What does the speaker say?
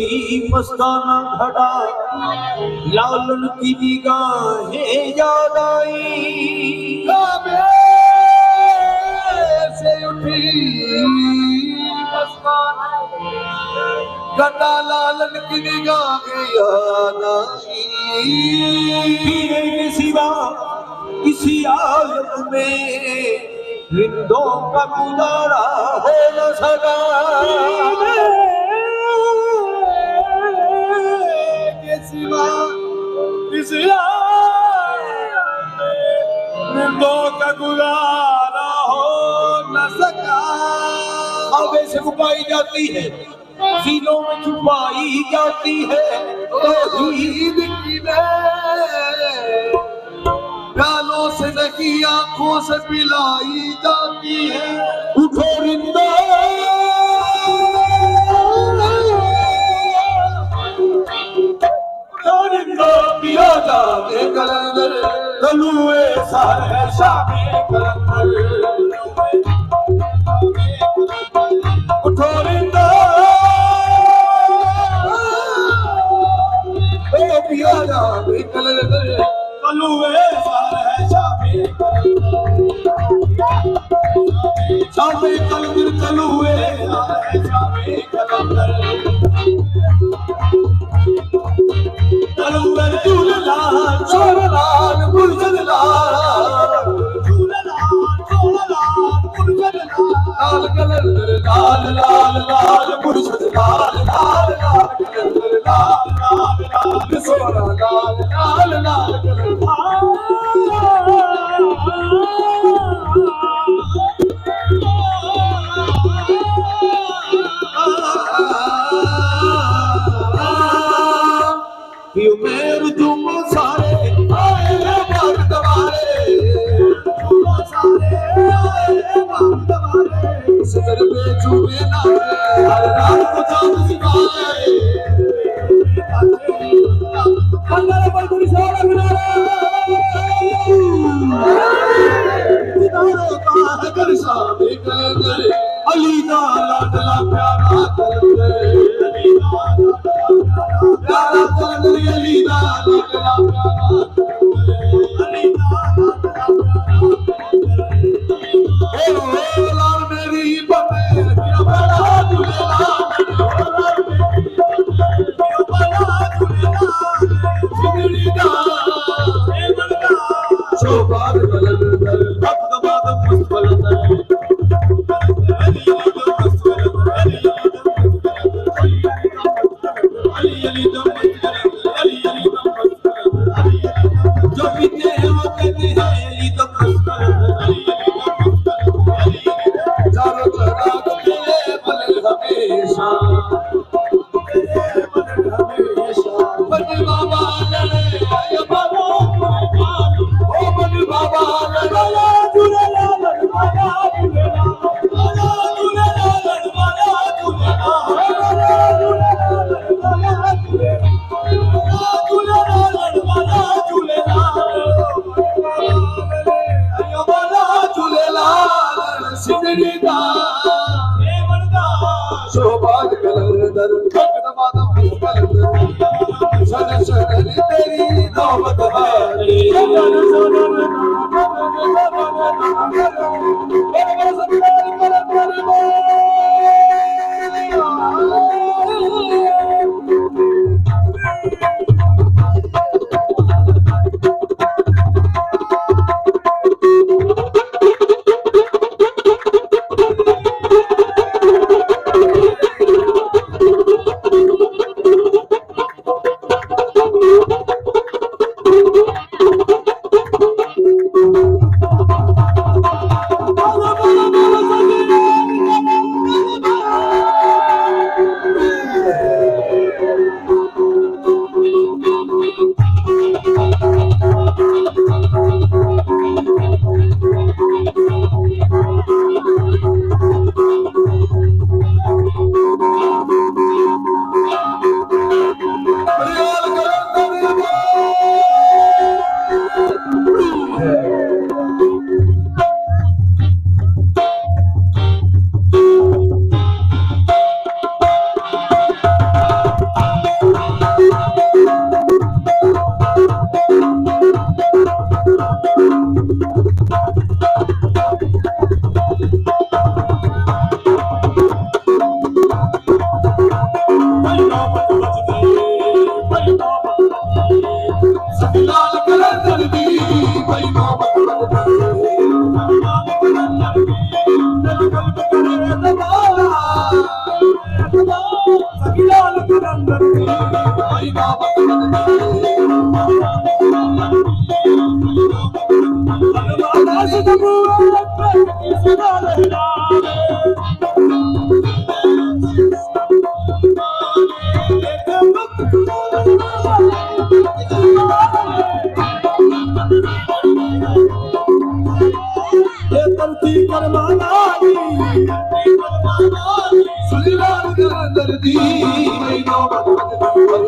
भी मस्ताना खड़ा, लालन की निगाहें याद आई। काबे से उठी मस्ताना घटा, लालन की निगाहें याद आई। पीरे के सिवा किसी आलम में रिंदों का गुजारा हो न सका। के सिवा किसी आलम में रिंदों का गुजारा हो न सका। आगे से छुपाई जाती है, सीनों में छुपाई जाती है तौहीद की गालों से नहीं आंखों से पिलाई जाती है। उठो रिंदो पिया जावे कलंदर, तलुए सारे शामे कलंदर। उठो रिंदो पिया जावे कलंदर, तलुए सारे शामे शामे कलंदर। तलुए सारे शामे कलंदर। तलुए झूललाल छोड़लाल गुलशन लाल, लाल कलंदर लाल लाल लाल गुलशन लाल लाल लाल कलंदर लाल लाल लाल सोना लाल लाल लाल कलंदर। यू मेर तुम सारे आए बाग दवारे, सारे आए बाग दवारे। सदर में चूमे नाचे, हर रात को चांद सितारे। अंदर पर कोई सारा सितारों का है घर शामे कलंदर, अली दा लाडला प्यारा कलंदर, प्यारा कलंदर अली दा लाडला प्यारा। लाल मेरी बने बड़ा झूलेलाल, शोभान कलंदर भक्त बाद पुष्पलंदर। जो पीते हैं वो कहते हैं अली तो चारों तरफ तेरे बल हमेशा, बन बाबा लड़े आया बाबा, ओ बन बाबा लड़ाया झूलेलाल लड़वाया झूलेलाल, आया झूलेलाल लड़वाया झूलेलाल, आया झूलेलाल लड़वाया झूलेलाल, आया झूलेलाल लड़वाया झूलेलाल, आया बाला झूलेलाल सिंदरी दा शोभान कलंदर भक्त माता कलंदर। सन सन तेरी नौबत हारी, लाल कलंदर दी भाई मोहब्बत लाल कलंदर दी भाई लाल कलंदर दी भाई मोहब्बत